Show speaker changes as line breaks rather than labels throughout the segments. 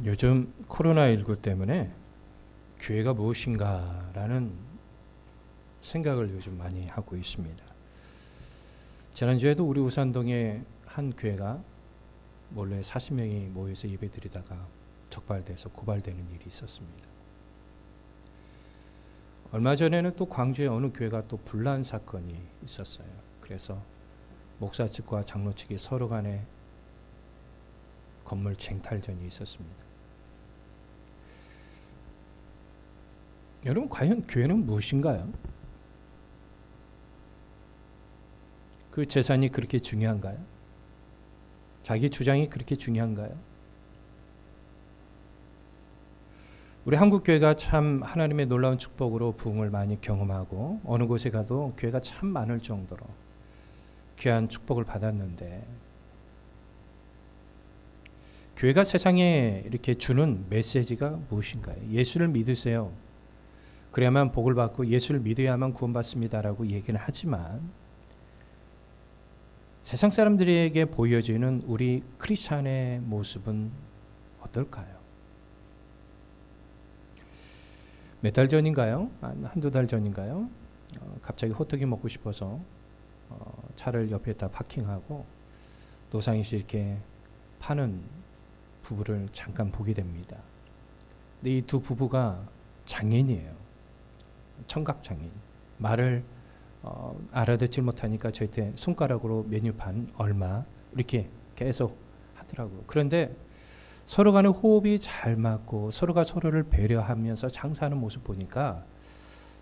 요즘 코로나19 때문에 교회가 무엇인가라는 생각을 요즘 많이 하고 있습니다. 지난주에도 우리 우산동에 한 교회가 몰래 40명이 모여서 예배드리다가 적발돼서 고발되는 일이 있었습니다. 얼마 전에는 또 광주의 어느 교회가 또 분란 사건이 있었어요. 그래서 목사 측과 장로 측이 서로 간에 건물 쟁탈전이 있었습니다. 여러분, 과연 교회는 무엇인가요? 그 재산이 그렇게 중요한가요? 자기 주장이 그렇게 중요한가요? 우리 한국교회가 참 하나님의 놀라운 축복으로 부흥을 많이 경험하고 어느 곳에 가도 교회가 참 많을 정도로 귀한 축복을 받았는데, 교회가 세상에 이렇게 주는 메시지가 무엇인가요? 예수를 믿으세요. 그래야만 복을 받고 예수를 믿어야만 구원받습니다라고 얘기는 하지만, 세상 사람들에게 보여지는 우리 크리스찬의 모습은 어떨까요? 몇 달 전인가요? 한두 달 전인가요? 갑자기 호떡이 먹고 싶어서 차를 옆에다 파킹하고 노상에서 이렇게 파는 부부를 잠깐 보게 됩니다. 근데 이 두 부부가 장인이에요. 청각장인. 말을 알아듣질 못하니까 저한테 손가락으로 메뉴판 얼마 이렇게 계속 하더라고요. 그런데 서로 간의 호흡이 잘 맞고 서로가 서로를 배려하면서 장사하는 모습 보니까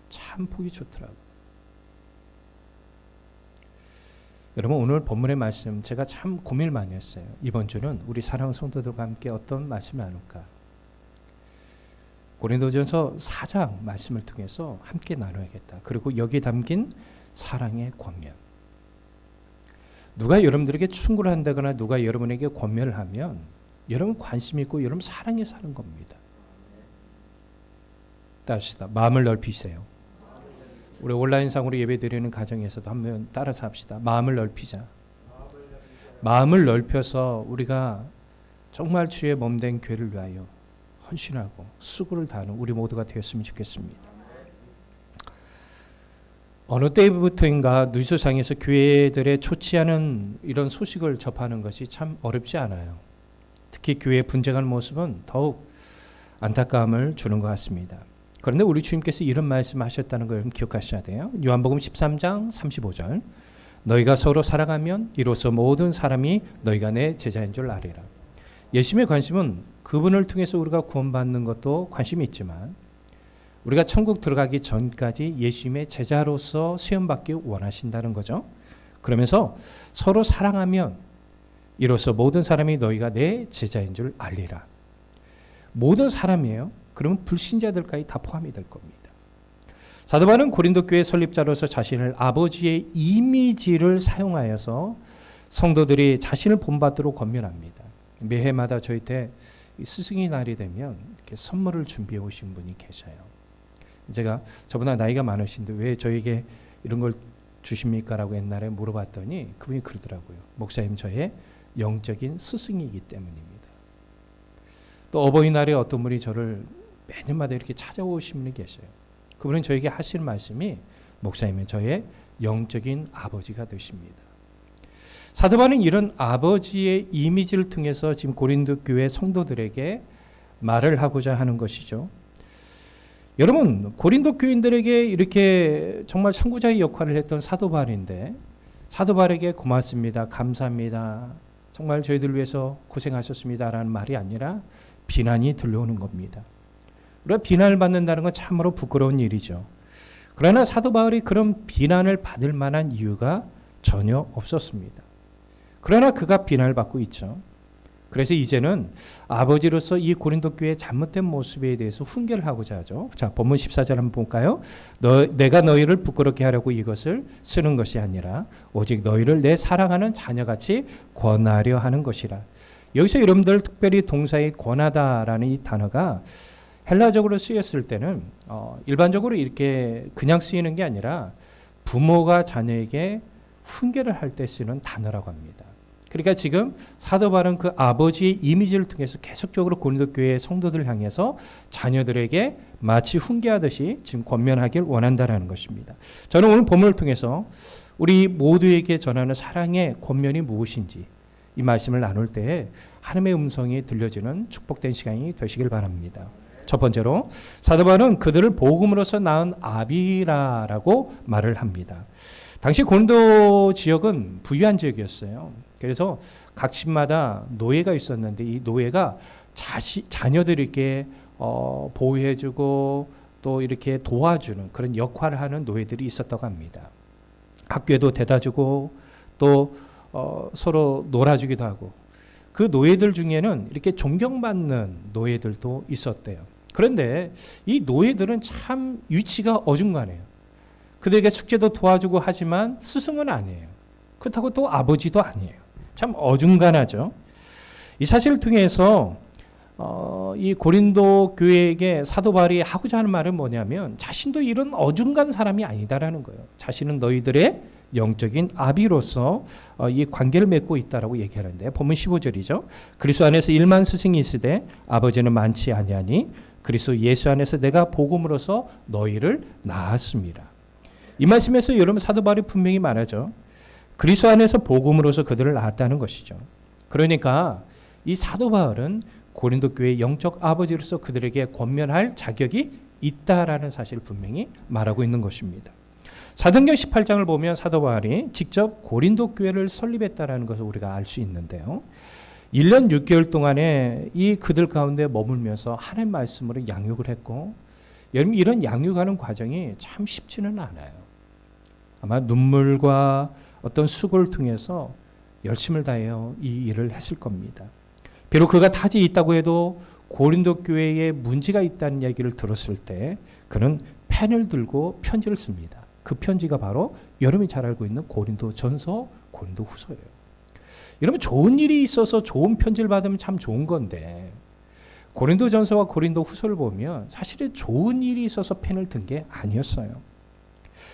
참 보기 좋더라고요. 여러분, 오늘 본문의 말씀 제가 참 고민을 많이 했어요. 이번 주는 우리 사랑하는 성도들과 함께 어떤 말씀을 나눌까? 고린도전서 4장 말씀을 통해서 함께 나눠야겠다. 그리고 여기 담긴 사랑의 권면. 누가 여러분들에게 충고를 한다거나 누가 여러분에게 권면을 하면 여러분 관심 있고 여러분 사랑에 사는 겁니다. 따라합시다. 마음을 넓히세요. 우리 온라인상으로 예배드리는 가정에서도 한번 따라서 합시다. 마음을 넓히자. 마음을 넓혀서 우리가 정말 주의 몸된 교회를 위하여 헌신하고 수고를 다하는 우리 모두가 되었으면 좋겠습니다. 어느 때부터인가 뉴스상에서 교회들의 좋지 않은 이런 소식을 접하는 것이 참 어렵지 않아요. 특히 교회의 분쟁하는 모습은 더욱 안타까움을 주는 것 같습니다. 그런데 우리 주님께서 이런 말씀하셨다는 걸 기억하셔야 돼요. 요한복음 13장 35절. 너희가 서로 살아가면 이로써 모든 사람이 너희가 내 제자인 줄 아리라. 예수님의 관심은 그분을 통해서 우리가 구원받는 것도 관심이 있지만 우리가 천국 들어가기 전까지 예수님의 제자로서 시험받기 원하신다는 거죠. 그러면서 서로 사랑하면 이로써 모든 사람이 너희가 내 제자인 줄 알리라. 모든 사람이에요. 그러면 불신자들까지 다 포함이 될 겁니다. 사도 바울은 고린도 교회 설립자로서 자신을 아버지의 이미지를 사용하여서 성도들이 자신을 본받도록 권면합니다. 매해마다 저희 때 스승의 날이 되면 이렇게 선물을 준비해 오신 분이 계셔요. 제가 저보다 나이가 많으신데 왜 저에게 이런 걸 주십니까? 라고 옛날에 물어봤더니 그분이 그러더라고요. 목사님, 저의 영적인 스승이기 때문입니다. 또 어버이날에 어떤 분이 저를 매년마다 이렇게 찾아오신 분이 계셔요. 그분은 저에게 하시는 말씀이 목사님은 저의 영적인 아버지가 되십니다. 사도 바울은 이런 아버지의 이미지를 통해서 지금 고린도 교회 성도들에게 말을 하고자 하는 것이죠. 여러분, 고린도 교인들에게 이렇게 정말 선구자의 역할을 했던 사도 바울인데 사도 바울에게 고맙습니다, 감사합니다, 정말 저희들 위해서 고생하셨습니다라는 말이 아니라 비난이 들려오는 겁니다. 우리가 비난을 받는다는 건 참으로 부끄러운 일이죠. 그러나 사도 바울이 그런 비난을 받을 만한 이유가 전혀 없었습니다. 그러나 그가 비난을 받고 있죠. 그래서 이제는 아버지로서 이 고린도 교회의 잘못된 모습에 대해서 훈계를 하고자 하죠. 자, 본문 14절 한번 볼까요? 내가 너희를 부끄럽게 하려고 이것을 쓰는 것이 아니라 오직 너희를 내 사랑하는 자녀같이 권하려 하는 것이라. 여기서 여러분들 특별히 동사의 권하다라는 이 단어가 헬라적으로 쓰였을 때는 일반적으로 이렇게 그냥 쓰이는 게 아니라 부모가 자녀에게 훈계를 할 때 쓰는 단어라고 합니다. 그러니까 지금 사도 바울은 그 아버지의 이미지를 통해서 계속적으로 고린도 교회의 성도들을 향해서 자녀들에게 마치 훈계하듯이 지금 권면하길 원한다라는 것입니다. 저는 오늘 본문을 통해서 우리 모두에게 전하는 사랑의 권면이 무엇인지 이 말씀을 나눌 때 하나님의 음성이 들려지는 축복된 시간이 되시길 바랍니다. 첫 번째로 사도 바울은 그들을 복음으로서 낳은 아비라라고 말을 합니다. 당시 고린도 지역은 부유한 지역이었어요. 그래서 각 집마다 노예가 있었는데 이 노예가 자녀들에게 보호해주고 또 이렇게 도와주는 그런 역할을 하는 노예들이 있었다고 합니다. 학교에도 데려다주고 또 서로 놀아주기도 하고 그 노예들 중에는 이렇게 존경받는 노예들도 있었대요. 그런데 이 노예들은 참 위치가 어중간해요. 그들에게 숙제도 도와주고 하지만 스승은 아니에요. 그렇다고 또 아버지도 아니에요. 참 어중간하죠. 이 사실을 통해서 이 고린도 교회에게 사도 바울이 하고자 하는 말은 뭐냐면 자신도 이런 어중간 사람이 아니다라는 거예요. 자신은 너희들의 영적인 아비로서 이 관계를 맺고 있다라고 얘기하는데 본문 15절이죠. 그리스도 안에서 1만 스승이 있으되 아버지는 많지 아니하니 그리스도 예수 안에서 내가 복음으로서 너희를 낳았습니다. 이 말씀에서 여러분 사도 바울이 분명히 말하죠. 그리스도 안에서 복음으로서 그들을 낳았다는 것이죠. 그러니까 이 사도 바울은 고린도 교회의 영적 아버지로서 그들에게 권면할 자격이 있다라는 사실을 분명히 말하고 있는 것입니다. 사도행전 18장을 보면 사도 바울이 직접 고린도 교회를 설립했다라는 것을 우리가 알 수 있는데요. 1년 6개월 동안에 이 그들 가운데 머물면서 하나님의 말씀으로 양육을 했고 여러분 이런 양육하는 과정이 참 쉽지는 않아요. 아마 눈물과 어떤 수고를 통해서 열심을 다하여 이 일을 했을 겁니다. 비록 그가 타지에 있다고 해도 고린도 교회에 문제가 있다는 얘기를 들었을 때 그는 펜을 들고 편지를 씁니다. 그 편지가 바로 여러분이 잘 알고 있는 고린도 전서, 고린도 후서예요. 여러분 좋은 일이 있어서 좋은 편지를 받으면 참 좋은 건데 고린도 전서와 고린도 후서를 보면 사실은 좋은 일이 있어서 펜을 든 게 아니었어요.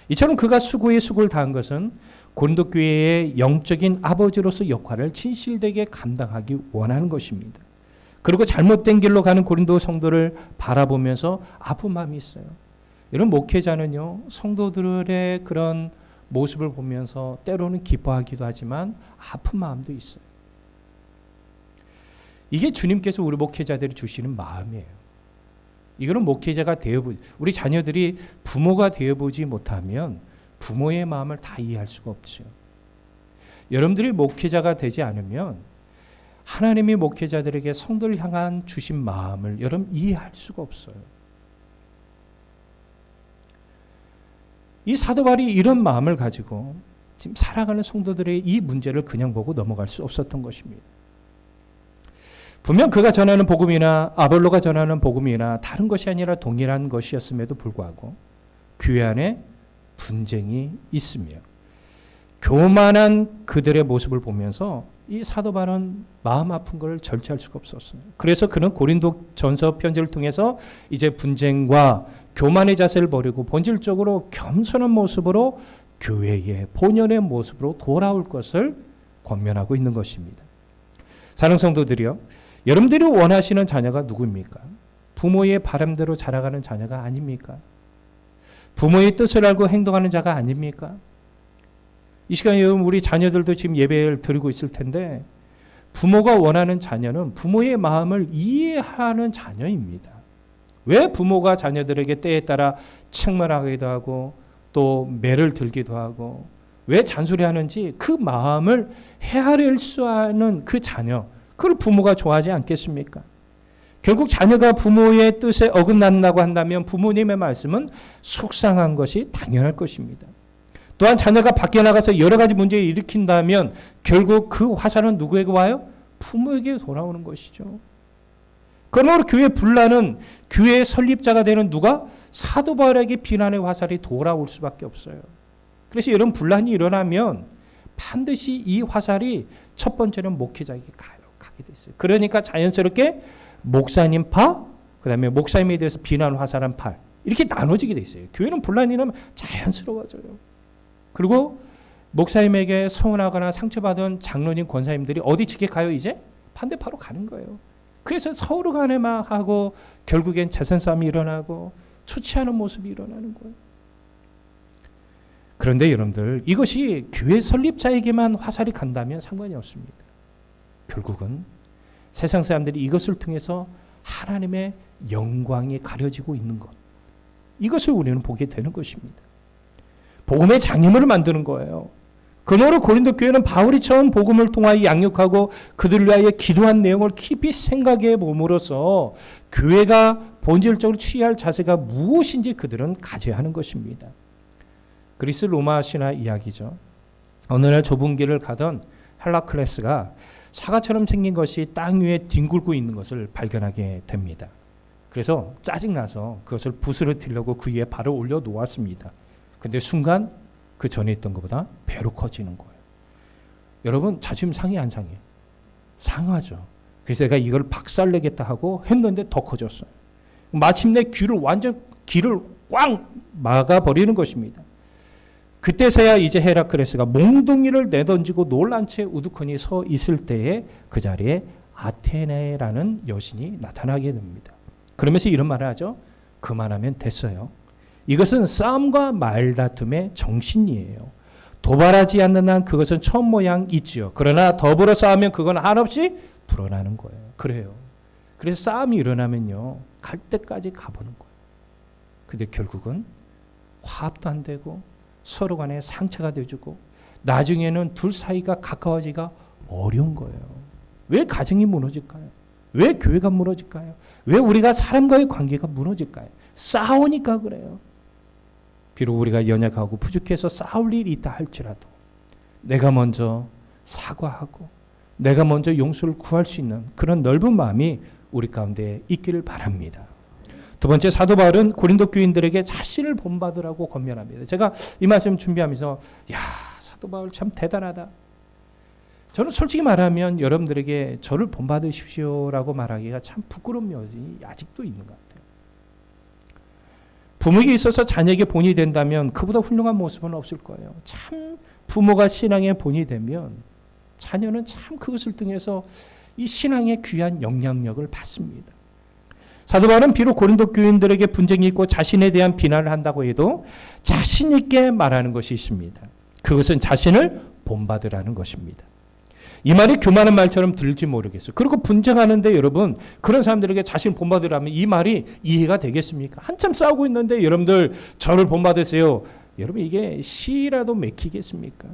이처럼 그가 수고에 수고를 다한 것은 고린도 교회의 영적인 아버지로서 역할을 진실되게 감당하기 원하는 것입니다. 그리고 잘못된 길로 가는 고린도 성도를 바라보면서 아픈 마음이 있어요. 이런 목회자는요, 성도들의 그런 모습을 보면서 때로는 기뻐하기도 하지만 아픈 마음도 있어요. 이게 주님께서 우리 목회자들이 주시는 마음이에요. 이거는 목회자가 되어보지, 우리 자녀들이 부모가 되어보지 못하면 부모의 마음을 다 이해할 수가 없죠. 여러분들이 목회자가 되지 않으면 하나님이 목회자들에게 성도를 향한 주신 마음을 여러분 이해할 수가 없어요. 이 사도 바울이 이런 마음을 가지고 지금 살아가는 성도들의 이 문제를 그냥 보고 넘어갈 수 없었던 것입니다. 분명 그가 전하는 복음이나 아볼로가 전하는 복음이나 다른 것이 아니라 동일한 것이었음에도 불구하고 교회 안에 분쟁이 있으며 교만한 그들의 모습을 보면서 이 사도 바울은 마음 아픈 것을 절제할 수가 없었어요. 그래서 그는 고린도 전서 편지를 통해서 이제 분쟁과 교만의 자세를 버리고 본질적으로 겸손한 모습으로 교회의 본연의 모습으로 돌아올 것을 권면하고 있는 것입니다. 사랑하는 성도들이요, 여러분들이 원하시는 자녀가 누구입니까? 부모의 바람대로 자라가는 자녀가 아닙니까? 부모의 뜻을 알고 행동하는 자가 아닙니까? 이 시간에 여러분 우리 자녀들도 지금 예배를 드리고 있을 텐데 부모가 원하는 자녀는 부모의 마음을 이해하는 자녀입니다. 왜 부모가 자녀들에게 때에 따라 책망하기도 하고 또 매를 들기도 하고 왜 잔소리하는지 그 마음을 헤아릴 수 있는 그 자녀, 그걸 부모가 좋아하지 않겠습니까? 결국 자녀가 부모의 뜻에 어긋난다고 한다면 부모님의 말씀은 속상한 것이 당연할 것입니다. 또한 자녀가 밖에 나가서 여러 가지 문제를 일으킨다면 결국 그 화살은 누구에게 와요? 부모에게 돌아오는 것이죠. 그러므로 교회 분란은 교회의 설립자가 되는 누가? 사도 바울에게 비난의 화살이 돌아올 수밖에 없어요. 그래서 이런 분란이 일어나면 반드시 이 화살이 첫 번째는 목회자에게 가게 돼 있어요. 그러니까 자연스럽게 목사님 파, 그 다음에 목사님에 대해서 비난 화살한 팔, 이렇게 나눠지게 돼 있어요. 교회는 분란이 일어나면 자연스러워져요. 그리고 목사님에게 서운하거나 상처받은 장로님, 권사님들이 어디 측에 가요? 이제 반대파로 가는 거예요. 그래서 서로 간에 막 하고 결국엔 재산 싸움이 일어나고 좋지 않은 모습이 일어나는 거예요. 그런데 여러분들, 이것이 교회 설립자에게만 화살이 간다면 상관이 없습니다. 결국은 세상 사람들이 이것을 통해서 하나님의 영광이 가려지고 있는 것, 이것을 우리는 보게 되는 것입니다. 복음의 장애물을 만드는 거예요. 그러므로 고린도 교회는 바울이 처음 복음을 통하여 양육하고 그들을 위하여 기도한 내용을 깊이 생각해 봄으로써 교회가 본질적으로 취할 자세가 무엇인지 그들은 가져야 하는 것입니다. 그리스 로마 신화 이야기죠. 어느 날 좁은 길을 가던 헬라클레스가 사과처럼 생긴 것이 땅 위에 뒹굴고 있는 것을 발견하게 됩니다. 그래서 짜증나서 그것을 부스러뜨리려고 그 위에 발을 올려 놓았습니다. 근데 순간 그 전에 있던 것보다 배로 커지는 거예요. 여러분, 자존심 상해 안 상해? 상하죠. 그래서 내가 이걸 박살내겠다 하고 했는데 더 커졌어요. 마침내 길을 꽉 막아버리는 것입니다. 그때서야 이제 헤라클레스가 몽둥이를 내던지고 놀란 채 우두커니 서 있을 때에 그 자리에 아테네라는 여신이 나타나게 됩니다. 그러면서 이런 말을 하죠. 그만하면 됐어요. 이것은 싸움과 말다툼의 정신이에요. 도발하지 않는 한 그것은 처음 모양 있지요. 그러나 더불어 싸우면 그건 한없이 불어나는 거예요. 그래요. 그래서 싸움이 일어나면요, 갈 때까지 가보는 거예요. 근데 결국은 화합도 안 되고 서로 간에 상처가 돼주고 나중에는 둘 사이가 가까워지기가 어려운 거예요. 왜 가정이 무너질까요? 왜 교회가 무너질까요? 왜 우리가 사람과의 관계가 무너질까요? 싸우니까 그래요. 비록 우리가 연약하고 부족해서 싸울 일이 있다 할지라도 내가 먼저 사과하고 내가 먼저 용서를 구할 수 있는 그런 넓은 마음이 우리 가운데 있기를 바랍니다. 두 번째, 사도 바울은 고린도 교인들에게 자신을 본받으라고 권면합니다. 제가 이 말씀 준비하면서 사도 바울 참 대단하다. 저는 솔직히 말하면 여러분들에게 저를 본받으십시오라고 말하기가 참 부끄러운 면이 아직도 있는 것 같아요. 부모에게 있어서 자녀에게 본이 된다면 그보다 훌륭한 모습은 없을 거예요. 참 부모가 신앙의 본이 되면 자녀는 참 그것을 통해서 이 신앙의 귀한 영향력을 받습니다. 사도 바울은 비록 고린도 교인들에게 분쟁이 있고 자신에 대한 비난을 한다고 해도 자신 있게 말하는 것이 있습니다. 그것은 자신을 본받으라는 것입니다. 이 말이 교만한 말처럼 들릴지 모르겠어요. 그리고 분쟁하는데 여러분, 그런 사람들에게 자신을 본받으라면 이 말이 이해가 되겠습니까? 한참 싸우고 있는데 여러분들 저를 본받으세요. 여러분, 이게 시라도 맥히겠습니까?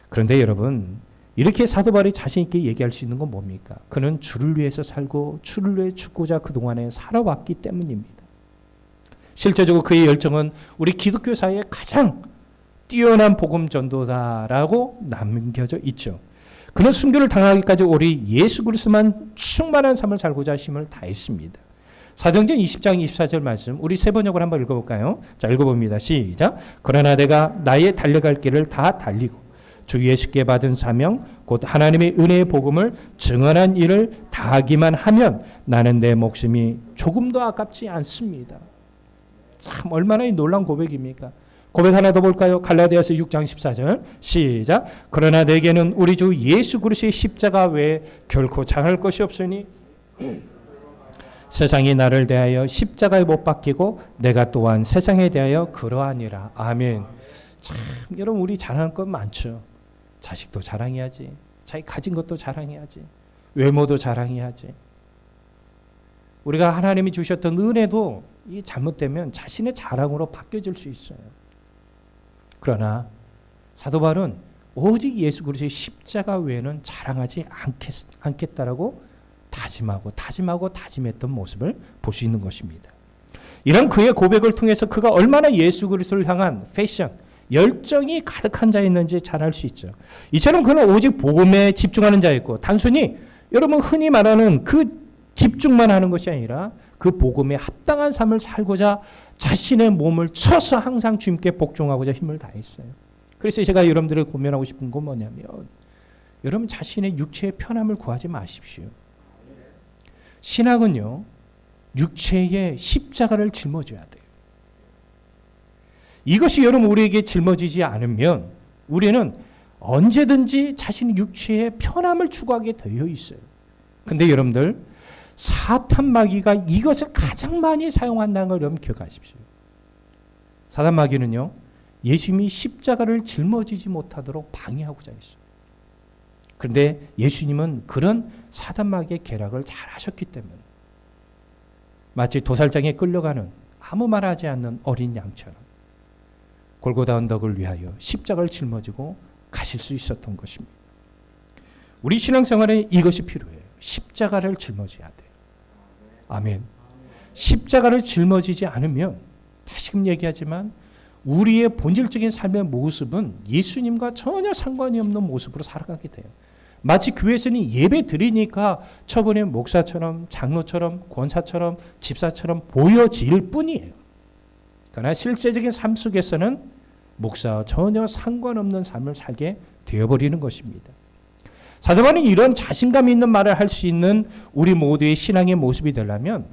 그런데 여러분, 이렇게 사도 바울이 자신 있게 얘기할 수 있는 건 뭡니까? 그는 주를 위해서 살고 주를 위해 죽고자 그동안에 살아왔기 때문입니다. 실제적으로 그의 열정은 우리 기독교 사회에 가장 뛰어난 복음 전도사라고 남겨져 있죠. 그는 순교를 당하기까지 오직 예수 그리스도만 충만한 삶을 살고자 힘을 다했습니다. 사도행전 20장 24절 말씀, 우리 세 번역을 한번 읽어볼까요? 자, 읽어봅니다. 시작. 그러나 내가 나의 달려갈 길을 다 달리고 주 예수께 받은 사명 곧 하나님의 은혜의 복음을 증언한 일을 다하기만 하면 나는 내 목숨이 조금도 아깝지 않습니다. 참 얼마나 놀라운 고백입니까? 고백 하나 더 볼까요? 갈라디아서 6장 14절 시작. 그러나 내게는 우리 주 예수 그리스도의 십자가 외에 결코 장할 것이 없으니 세상이 나를 대하여 십자가에 못 박히고 내가 또한 세상에 대하여 그러하니라. 아멘. 참 여러분, 우리 자랑할 것 많죠. 자식도 자랑해야지. 자기 가진 것도 자랑해야지. 외모도 자랑해야지. 우리가 하나님이 주셨던 은혜도 이 잘못되면 자신의 자랑으로 바뀌어질 수 있어요. 그러나 사도 바울은 오직 예수 그리스도의 십자가 외에는 자랑하지 않겠다라고 다짐했던 모습을 볼 수 있는 것입니다. 이런 그의 고백을 통해서 그가 얼마나 예수 그리스도를 향한 패션, 열정이 가득한 자였는지 잘 알 수 있죠. 이처럼 그는 오직 복음에 집중하는 자였고 단순히 여러분 흔히 말하는 그 집중만 하는 것이 아니라 그 복음에 합당한 삶을 살고자 자신의 몸을 쳐서 항상 주님께 복종하고자 힘을 다했어요. 그래서 제가 여러분들을 고면하고 싶은 건 뭐냐면 여러분 자신의 육체의 편함을 구하지 마십시오. 신학은요, 육체의 십자가를 짊어져야 돼요. 이것이 여러분 우리에게 짊어지지 않으면 우리는 언제든지 자신의 육체의 편함을 추구하게 되어 있어요. 근데 여러분들, 사탄 마귀가 이것을 가장 많이 사용한다는 걸 여러분 기억하십시오. 사탄 마귀는요, 예수님이 십자가를 짊어지지 못하도록 방해하고자 했어요. 그런데 예수님은 그런 사탄 마귀의 계략을 잘 하셨기 때문에 마치 도살장에 끌려가는 아무 말하지 않는 어린 양처럼 골고다 언덕을 위하여 십자가를 짊어지고 가실 수 있었던 것입니다. 우리 신앙생활에 이것이 필요해요. 십자가를 짊어져야 돼요. 아멘. 십자가를 짊어지지 않으면 다시금 얘기하지만 우리의 본질적인 삶의 모습은 예수님과 전혀 상관이 없는 모습으로 살아가게 돼요. 마치 교회에서는 예배 드리니까 처번에 목사처럼 장로처럼 권사처럼 집사처럼 보여질 뿐이에요. 그러나 실제적인 삶 속에서는 목사와 전혀 상관없는 삶을 살게 되어버리는 것입니다. 사도 바울은 이런 자신감 있는 말을 할 수 있는 우리 모두의 신앙의 모습이 되려면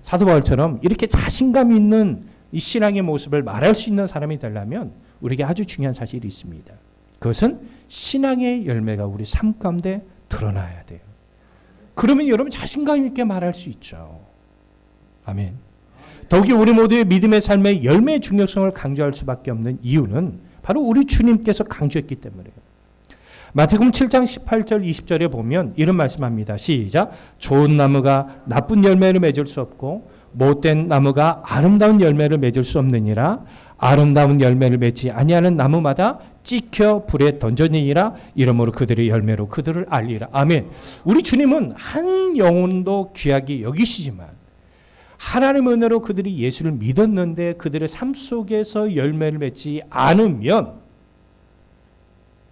사도 바울처럼 이렇게 자신감 있는 이 신앙의 모습을 말할 수 있는 사람이 되려면 우리에게 아주 중요한 사실이 있습니다. 그것은 신앙의 열매가 우리 삶 가운데 드러나야 돼요. 그러면 여러분 자신감 있게 말할 수 있죠. 아멘. 더욱이 우리 모두의 믿음의 삶의 열매의 중요성을 강조할 수밖에 없는 이유는 바로 우리 주님께서 강조했기 때문이에요. 마태복음 7장 18절 20절에 보면 이런 말씀합니다. 시작. 좋은 나무가 나쁜 열매를 맺을 수 없고 못된 나무가 아름다운 열매를 맺을 수 없느니라. 아름다운 열매를 맺지 아니하는 나무마다 찍혀 불에 던져지니라. 이러므로 그들의 열매로 그들을 알리라. 아멘. 우리 주님은 한 영혼도 귀하게 여기시지만 하나님의 은혜로 그들이 예수를 믿었는데 그들의 삶 속에서 열매를 맺지 않으면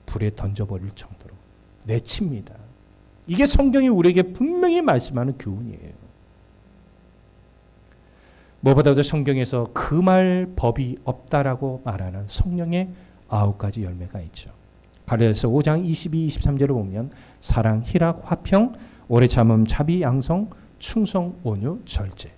불에 던져버릴 정도로 내칩니다. 이게 성경이 우리에게 분명히 말씀하는 교훈이에요. 무엇보다도 성경에서 금할 법이 없다라고 말하는 성령의 9가지 열매가 있죠. 갈라디아서 5장 22, 23절을 보면 사랑, 희락, 화평, 오래 참음, 자비, 양성, 충성, 온유, 절제.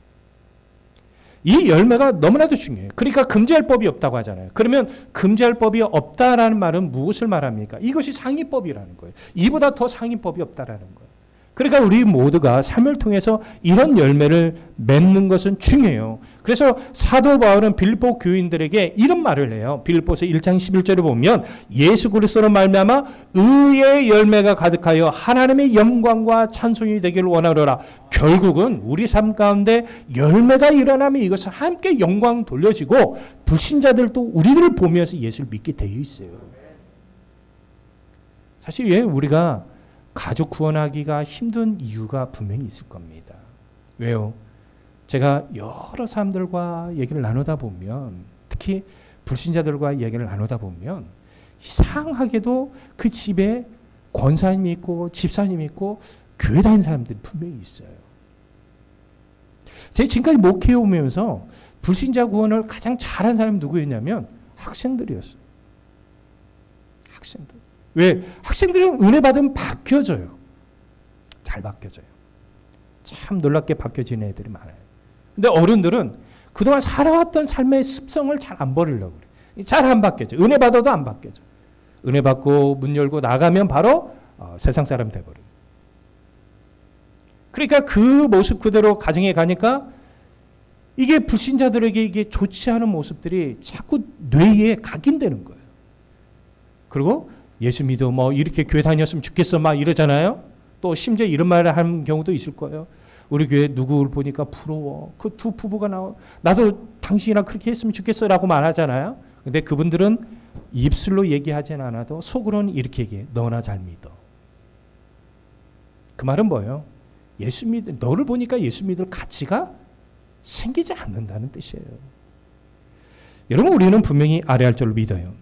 이 열매가 너무나도 중요해요. 그러니까 금지할 법이 없다고 하잖아요. 그러면 금지할 법이 없다라는 말은 무엇을 말합니까? 이것이 상위법이라는 거예요. 이보다 더 상위법이 없다라는 거예요. 그러니까 우리 모두가 삶을 통해서 이런 열매를 맺는 것은 중요해요. 그래서 사도 바울은 빌립보 교인들에게 이런 말을 해요. 빌립보서 1장 11절에 보면 예수 그리스도로 말미암아 의의 열매가 가득하여 하나님의 영광과 찬송이 되기를 원하노라. 결국은 우리 삶 가운데 열매가 일어나면 이것을 함께 영광 돌려지고 불신자들도 우리들을 보면서 예수를 믿게 되어 있어요. 사실 왜 우리가 가족 구원하기가 힘든 이유가 분명히 있을 겁니다. 왜요? 제가 여러 사람들과 얘기를 나누다 보면, 특히 불신자들과 얘기를 나누다 보면 이상하게도 그 집에 권사님이 있고 집사님이 있고 교회 다니는 사람들이 분명히 있어요. 제가 지금까지 목회해 오면서 불신자 구원을 가장 잘한 사람이 누구였냐면 학생들이었어요. 학생들. 왜? 학생들은 은혜 받으면 바뀌어져요. 잘 바뀌어져요. 참 놀랍게 바뀌어지는 애들이 많아요. 근데 어른들은 그동안 살아왔던 삶의 습성을 잘 안 버리려고 그래요. 잘 안 바뀌어져. 은혜 받아도 안 바뀌어져. 은혜 받고 문 열고 나가면 바로 세상 사람 돼버려요. 그러니까 그 모습 그대로 가정에 가니까 이게 불신자들에게 이게 좋지 않은 모습들이 자꾸 뇌에 각인되는 거예요. 그리고 예수 믿어 뭐 이렇게 교회 다녔으면 좋겠어 막 이러잖아요. 또 심지어 이런 말을 하는 경우도 있을 거예요. 우리 교회 누구를 보니까 부러워. 그 두 부부가 나도 당신이랑 그렇게 했으면 좋겠어 라고 말하잖아요. 근데 그분들은 입술로 얘기하진 않아도 속으로는 이렇게 얘기해. 너나 잘 믿어. 그 말은 뭐예요? 너를 보니까 예수 믿을 가치가 생기지 않는다는 뜻이에요. 여러분, 우리는 분명히 아뢰할 줄 믿어요.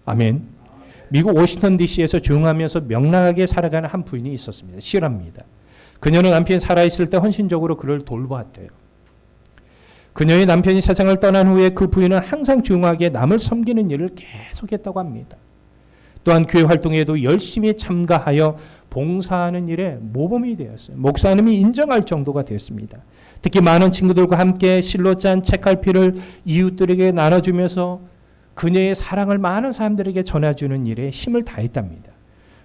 아멘. 미국 워싱턴 DC에서 조용하면서 명랑하게 살아가는 한 부인이 있었습니다. 시라입니다. 그녀는 남편이 살아있을 때 헌신적으로 그를 돌보았대요. 그녀의 남편이 세상을 떠난 후에 그 부인은 항상 조용하게 남을 섬기는 일을 계속했다고 합니다. 또한 교회 활동에도 열심히 참가하여 봉사하는 일에 모범이 되었어요. 목사님이 인정할 정도가 되었습니다. 특히 많은 친구들과 함께 실로 짠 책갈피를 이웃들에게 나눠주면서 그녀의 사랑을 많은 사람들에게 전해주는 일에 힘을 다했답니다.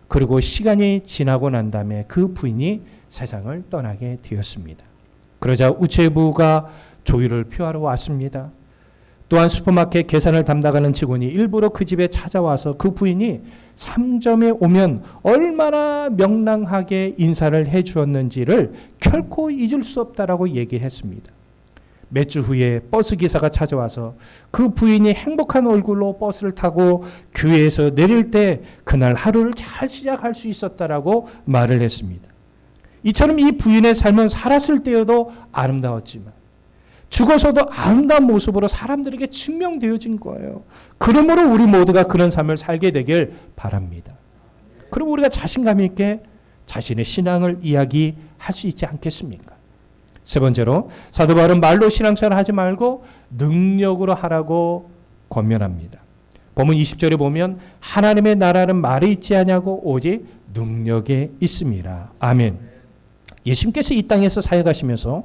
그리고 시간이 지나고 난 다음에 그 부인이 세상을 떠나게 되었습니다. 그러자 우체부가 조의를 표하러 왔습니다. 또한 슈퍼마켓 계산을 담당하는 직원이 일부러 그 집에 찾아와서 그 부인이 3점에 오면 얼마나 명랑하게 인사를 해 주었는지를 결코 잊을 수 없다라고 얘기했습니다. 몇 주 후에 버스 기사가 찾아와서 그 부인이 행복한 얼굴로 버스를 타고 교회에서 내릴 때 그날 하루를 잘 시작할 수 있었다라고 말을 했습니다. 이처럼 이 부인의 삶은 살았을 때여도 아름다웠지만 죽어서도 아름다운 모습으로 사람들에게 증명되어진 거예요. 그러므로 우리 모두가 그런 삶을 살게 되길 바랍니다. 그럼 우리가 자신감 있게 자신의 신앙을 이야기할 수 있지 않겠습니까? 세 번째로 사도 바울은 말로 신앙생활 하지 말고 능력으로 하라고 권면합니다. 본문 20절에 보면 하나님의 나라는 말에 있지 아니하고 오직 능력에 있습니다. 아멘. 예수님께서 이 땅에서 사역하시면서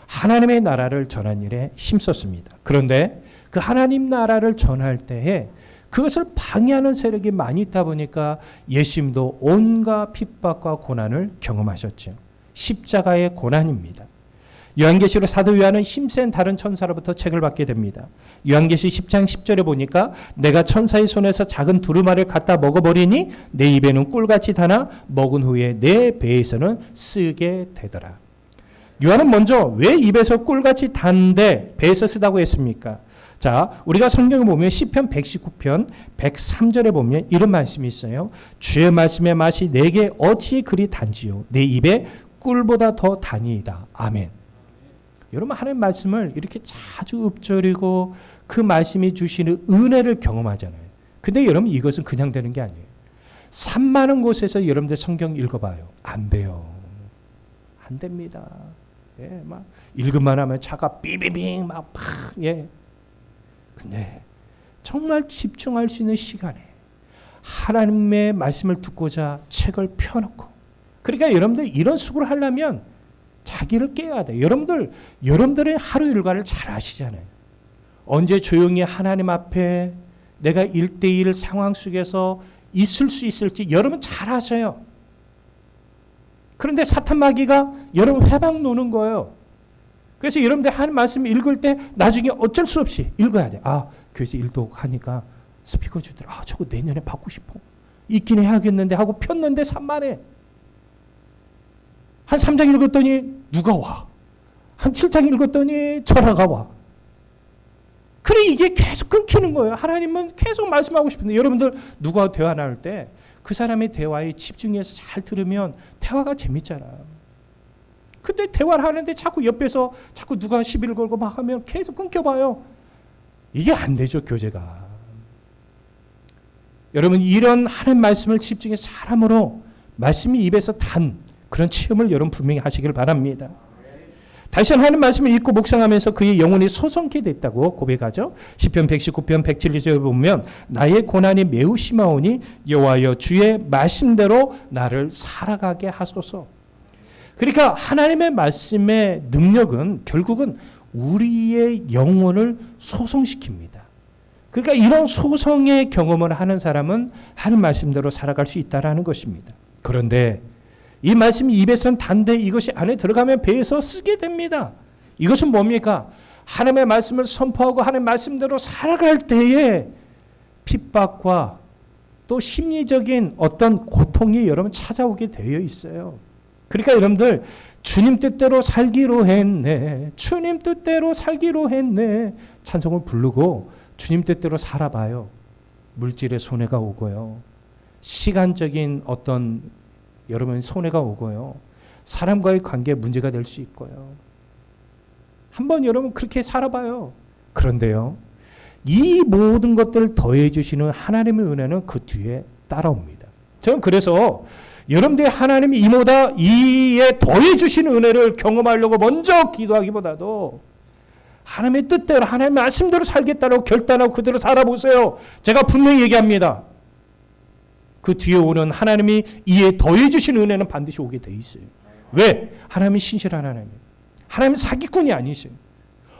하나님의 나라를 전한 일에 힘썼습니다. 그런데 그 하나님 나라를 전할 때에 그것을 방해하는 세력이 많이 있다 보니까 예수님도 온갖 핍박과 고난을 경험하셨죠. 십자가의 고난입니다. 요한계시록 사도 요한은 힘센 다른 천사로부터 책을 받게 됩니다. 요한계시 10장 10절에 보니까 내가 천사의 손에서 작은 두루마리를 갖다 먹어버리니 내 입에는 꿀같이 다나 먹은 후에 내 배에서는 쓰게 되더라. 요한은 먼저 왜 입에서 꿀같이 단데 배에서 쓰다고 했습니까? 자, 우리가 성경을 보면 시편 119편 103절에 보면 이런 말씀이 있어요. 주의 말씀의 맛이 내게 어찌 그리 단지요 내 입에 꿀보다 더 다니이다. 아멘. 여러분 하나님의 말씀을 이렇게 자주 읊조리고 그 말씀이 주시는 은혜를 경험하잖아요. 근데 여러분 이것은 그냥 되는 게 아니에요. 산 많은 곳에서 여러분들 성경 읽어봐요. 안 돼요. 안 됩니다. 예, 막 읽음만 하면 차가 삐비빙 막 예. 근데 정말 집중할 수 있는 시간에 하나님의 말씀을 듣고자 책을 펴놓고 그러니까 여러분들 이런 식으로 하려면 자기를 깨야 돼. 여러분들의 하루 일과를 잘 아시잖아요. 언제 조용히 하나님 앞에 내가 1대1 상황 속에서 있을 수 있을지 여러분 잘 아셔요. 그런데 사탄 마귀가 여러분 회방 노는 거예요. 그래서 여러분들 하나님 말씀 읽을 때 나중에 어쩔 수 없이 읽어야 돼. 아, 교회에서 일독하니까 스피커 주더라. 아, 저거 내년에 받고 싶어. 있긴 해야겠는데 하고 폈는데 산만해. 한 3장 읽었더니 누가 와. 한 7장 읽었더니 전화가 와. 그래 이게 계속 끊기는 거예요. 하나님은 계속 말씀하고 싶은데 여러분들 누가 대화 나눌 때 그 사람의 대화에 집중해서 잘 들으면 대화가 재밌잖아요. 근데 대화를 하는데 자꾸 옆에서 자꾸 누가 시비를 걸고 막 하면 계속 끊겨봐요. 이게 안 되죠, 교제가. 여러분 이런 하나님 말씀을 집중해서 잘함으로 말씀이 입에서 단 그런 체험을 여러분 분명히 하시길 바랍니다. 다시 하나님 말씀을 읽고 묵상하면서 그의 영혼이 소성케 됐다고 고백하죠. 시편 119편 107절에 보면 나의 고난이 매우 심하오니 여호와여 주의 말씀대로 나를 살아가게 하소서. 그러니까 하나님의 말씀의 능력은 결국은 우리의 영혼을 소성시킵니다. 그러니까 이런 소성의 경험을 하는 사람은 하나님 말씀대로 살아갈 수 있다라는 것입니다. 그런데 이 말씀이 입에서는 단데 이것이 안에 들어가면 배에서 쓰게 됩니다. 이것은 뭡니까? 하나님의 말씀을 선포하고 하나님의 말씀대로 살아갈 때에 핍박과 또 심리적인 어떤 고통이 여러분 찾아오게 되어 있어요. 그러니까 여러분들 주님 뜻대로 살기로 했네. 주님 뜻대로 살기로 했네. 찬송을 부르고 주님 뜻대로 살아봐요. 물질의 손해가 오고요. 시간적인 어떤 여러분 손해가 오고요. 사람과의 관계에 문제가 될 수 있고요. 한번 여러분 그렇게 살아봐요. 그런데요. 이 모든 것들을 더해 주시는 하나님의 은혜는 그 뒤에 따라옵니다. 저는 그래서 여러분들이 하나님이 이모다 이에 더해 주시는 은혜를 경험하려고 먼저 기도하기보다도 하나님의 뜻대로 하나님의 말씀대로 살겠다고 결단하고 그대로 살아보세요. 제가 분명히 얘기합니다. 그 뒤에 오는 하나님이 이에 더해 주시는 은혜는 반드시 오게 돼 있어요. 왜? 하나님이 신실한 하나님. 하나님은 사기꾼이 아니세요.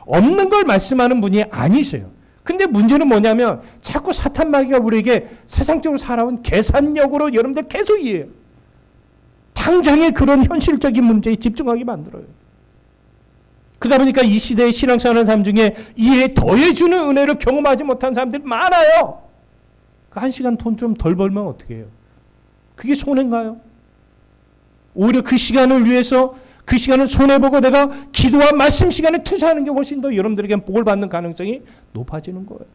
없는 걸 말씀하는 분이 아니세요. 근데 문제는 뭐냐면 자꾸 사탄 마귀가 우리에게 세상적으로 살아온 계산력으로 여러분들 계속 이해해요. 당장의 그런 현실적인 문제에 집중하게 만들어요. 그러다 보니까 이 시대에 신앙생활하는 사람 중에 이에 더해주는 은혜를 경험하지 못한 사람들이 많아요. 한 시간 돈 좀 덜 벌면 어떻게 해요? 그게 손해인가요? 오히려 그 시간을 위해서 그 시간을 손해보고 내가 기도와 말씀 시간에 투자하는 게 훨씬 더 여러분들에게 복을 받는 가능성이 높아지는 거예요.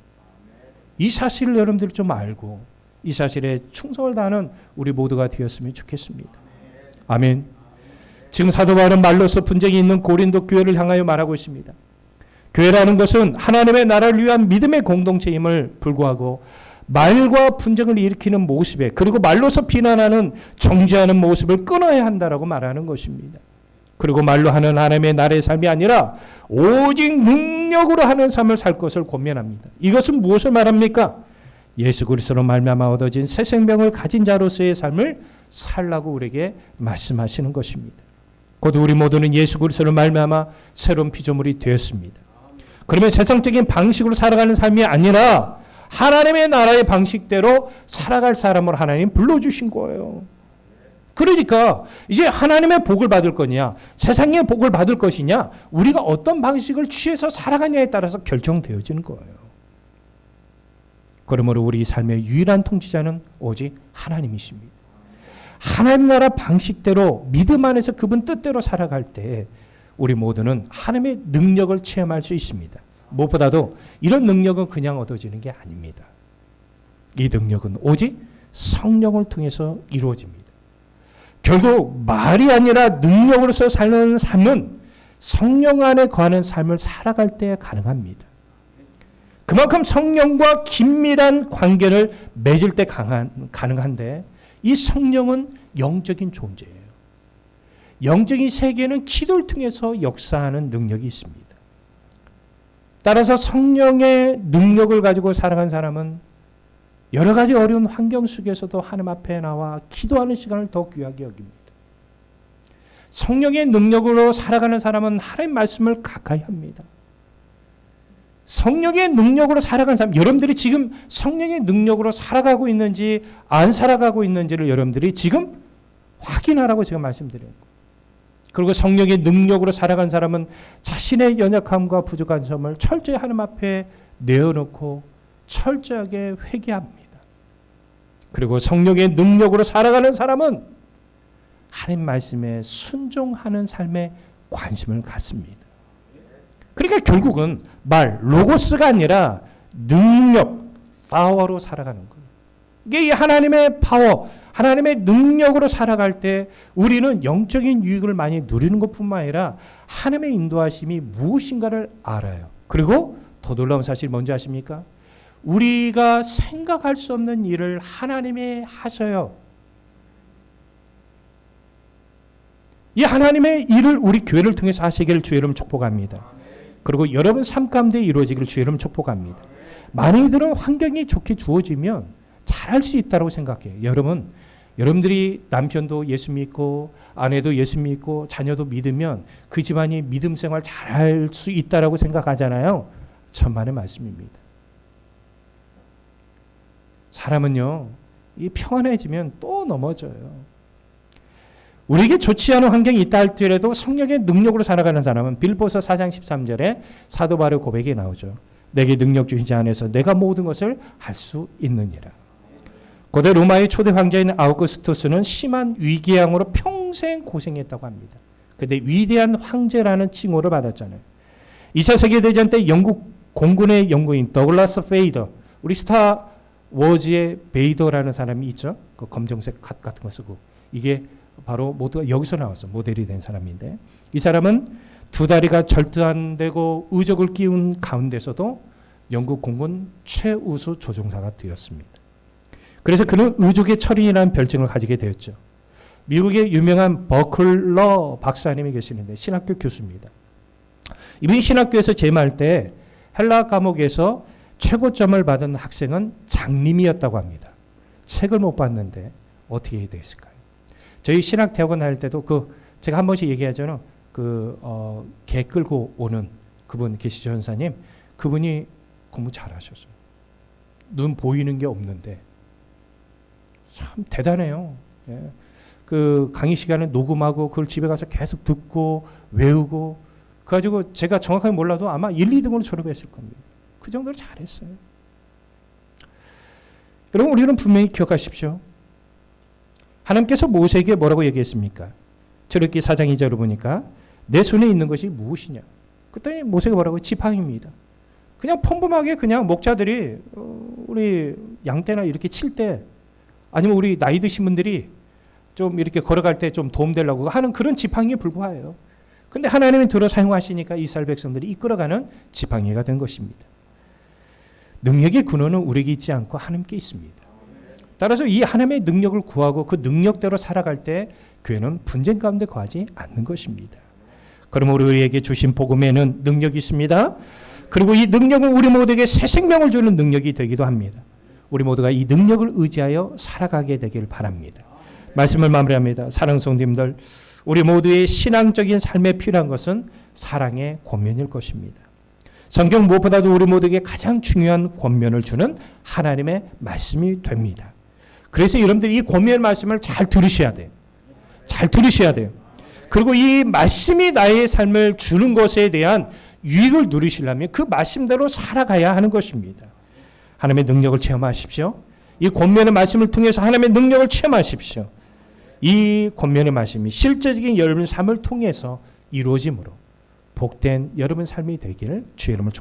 이 사실을 여러분들이 좀 알고 이 사실에 충성을 다하는 우리 모두가 되었으면 좋겠습니다. 아멘. 지금 사도 바울은 말로서 분쟁이 있는 고린도 교회를 향하여 말하고 있습니다. 교회라는 것은 하나님의 나라를 위한 믿음의 공동체임을 불구하고 말과 분쟁을 일으키는 모습에 그리고 말로서 비난하는 정죄하는 모습을 끊어야 한다라고 말하는 것입니다. 그리고 말로 하는 하나님의 나라의 삶이 아니라 오직 능력으로 하는 삶을 살 것을 권면합니다. 이것은 무엇을 말합니까? 예수 그리스도로 말미암아 얻어진 새 생명을 가진 자로서의 삶을 살라고 우리에게 말씀하시는 것입니다. 곧 우리 모두는 예수 그리스도로 말미암아 새로운 피조물이 되었습니다. 그러면 세상적인 방식으로 살아가는 삶이 아니라 하나님의 나라의 방식대로 살아갈 사람을 하나님 불러주신 거예요. 그러니까 이제 하나님의 복을 받을 거냐 세상의 복을 받을 것이냐 우리가 어떤 방식을 취해서 살아가냐에 따라서 결정되어지는 거예요. 그러므로 우리 삶의 유일한 통치자는 오직 하나님이십니다. 하나님 나라 방식대로 믿음 안에서 그분 뜻대로 살아갈 때 우리 모두는 하나님의 능력을 체험할 수 있습니다. 무엇보다도 이런 능력은 그냥 얻어지는 게 아닙니다. 이 능력은 오직 성령을 통해서 이루어집니다. 결국 말이 아니라 능력으로서 사는 삶은 성령 안에 거하는 삶을 살아갈 때 가능합니다. 그만큼 성령과 긴밀한 관계를 맺을 때 가능한데 이 성령은 영적인 존재예요. 영적인 세계는 기도를 통해서 역사하는 능력이 있습니다. 따라서 성령의 능력을 가지고 살아간 사람은 여러 가지 어려운 환경 속에서도 하나님 앞에 나와 기도하는 시간을 더 귀하게 여깁니다. 성령의 능력으로 살아가는 사람은 하나님의 말씀을 가까이 합니다. 성령의 능력으로 살아가는 사람, 여러분들이 지금 성령의 능력으로 살아가고 있는지 안 살아가고 있는지를 여러분들이 지금 확인하라고 제가 말씀드려요. 그리고 성령의 능력으로 살아간 사람은 자신의 연약함과 부족한 점을 철저히 하나님 앞에 내어놓고 철저하게 회개합니다. 그리고 성령의 능력으로 살아가는 사람은 하나님 말씀에 순종하는 삶에 관심을 갖습니다. 그러니까 결국은 말, 로고스가 아니라 능력, 파워로 살아가는 거예요. 이게 하나님의 파워, 하나님의 능력으로 살아갈 때 우리는 영적인 유익을 많이 누리는 것뿐만 아니라 하나님의 인도하심이 무엇인가를 알아요. 그리고 더 놀라운 사실이 뭔지 아십니까? 우리가 생각할 수 없는 일을 하나님이 하셔요. 이 하나님의 일을 우리 교회를 통해서 하시기를 주의 이름 축복합니다. 그리고 여러분 삶 가운데 이루어지기를 주의 이름 축복합니다. 많이들은 환경이 좋게 주어지면 잘할 수 있다고 생각해요. 여러분들이 남편도 예수 믿고 아내도 예수 믿고 자녀도 믿으면 그 집안이 믿음 생활 잘할 수 있다고 생각하잖아요. 천만의 말씀입니다. 사람은요, 이 평안해지면 또 넘어져요. 우리에게 좋지 않은 환경이 있다 할지라도 성령의 능력으로 살아가는 사람은 빌보서 4장 13절에 사도 바울의 고백이 나오죠. 내게 능력 주신 자 안에서 내가 모든 것을 할 수 있느니라. 고대 로마의 초대 황제인 아우구스투스는 심한 위궤양으로 평생 고생했다고 합니다. 그런데 위대한 황제라는 칭호를 받았잖아요. 2차 세계대전 때 영국 공군의 영구인 더글라스 페이더, 우리 스타 워즈의 베이더라는 사람이 있죠. 그 검정색 갓 같은 거 쓰고, 이게 바로 모두가 여기서 나왔어. 모델이 된 사람인데, 이 사람은 두 다리가 절단되고 의적을 끼운 가운데서도 영국 공군 최우수 조종사가 되었습니다. 그래서 그는 의족의 철인이라는 별칭을 가지게 되었죠. 미국의 유명한 버클러 박사님이 계시는데 신학교 교수입니다. 이분이 신학교에서 재임할 때 헬라 과목에서 최고점을 받은 학생은 장님이었다고 합니다. 책을 못 봤는데 어떻게 해야 되겠을까요? 저희 신학대학원 다닐 때도 제가 한 번씩 얘기하잖아요. 개 끌고 오는 그분 계시죠, 전사님. 그분이 공부 잘하셨어요. 눈 보이는 게 없는데 참 대단해요. 예. 그 강의 시간에 녹음하고 그걸 집에 가서 계속 듣고 외우고 그래가지고 제가 정확하게 몰라도 아마 1, 2등으로 졸업했을 겁니다. 그 정도로 잘했어요. 여러분 우리는 분명히 기억하십시오. 하나님께서 모세에게 뭐라고 얘기했습니까? 출애굽기 4장 2절을 보니까 내 손에 있는 것이 무엇이냐? 그랬더니 모세가 뭐라고? 지팡이입니다. 그냥 평범하게 그냥 목자들이 우리 양떼나 이렇게 칠 때 아니면 우리 나이 드신 분들이 좀 이렇게 걸어갈 때 좀 도움되려고 하는 그런 지팡이에 불과해요. 근데 하나님이 들어 사용하시니까 이스라엘 백성들이 이끌어가는 지팡이가 된 것입니다. 능력의 근원은 우리에게 있지 않고 하나님께 있습니다. 따라서 이 하나님의 능력을 구하고 그 능력대로 살아갈 때 교회는 분쟁 가운데 거하지 않는 것입니다. 그러면 우리에게 주신 복음에는 능력이 있습니다. 그리고 이 능력은 우리 모두에게 새 생명을 주는 능력이 되기도 합니다. 우리 모두가 이 능력을 의지하여 살아가게 되기를 바랍니다. 말씀을 마무리합니다. 사랑하는 성도님들, 우리 모두의 신앙적인 삶에 필요한 것은 사랑의 권면일 것입니다. 성경 무엇보다도 우리 모두에게 가장 중요한 권면을 주는 하나님의 말씀이 됩니다. 그래서 여러분들이 이 권면의 말씀을 잘 들으셔야 돼요. 잘 들으셔야 돼요. 그리고 이 말씀이 나의 삶을 주는 것에 대한 유익을 누리시려면 그 말씀대로 살아가야 하는 것입니다. 하나님의 능력을 체험하십시오. 이 권면의 말씀을 통해서 하나님의 능력을 체험하십시오. 이 권면의 말씀이 실제적인 여러분의 삶을 통해서 이루어짐으로 복된 여러분 삶이 되기를 주의 이름으로 축복합니다.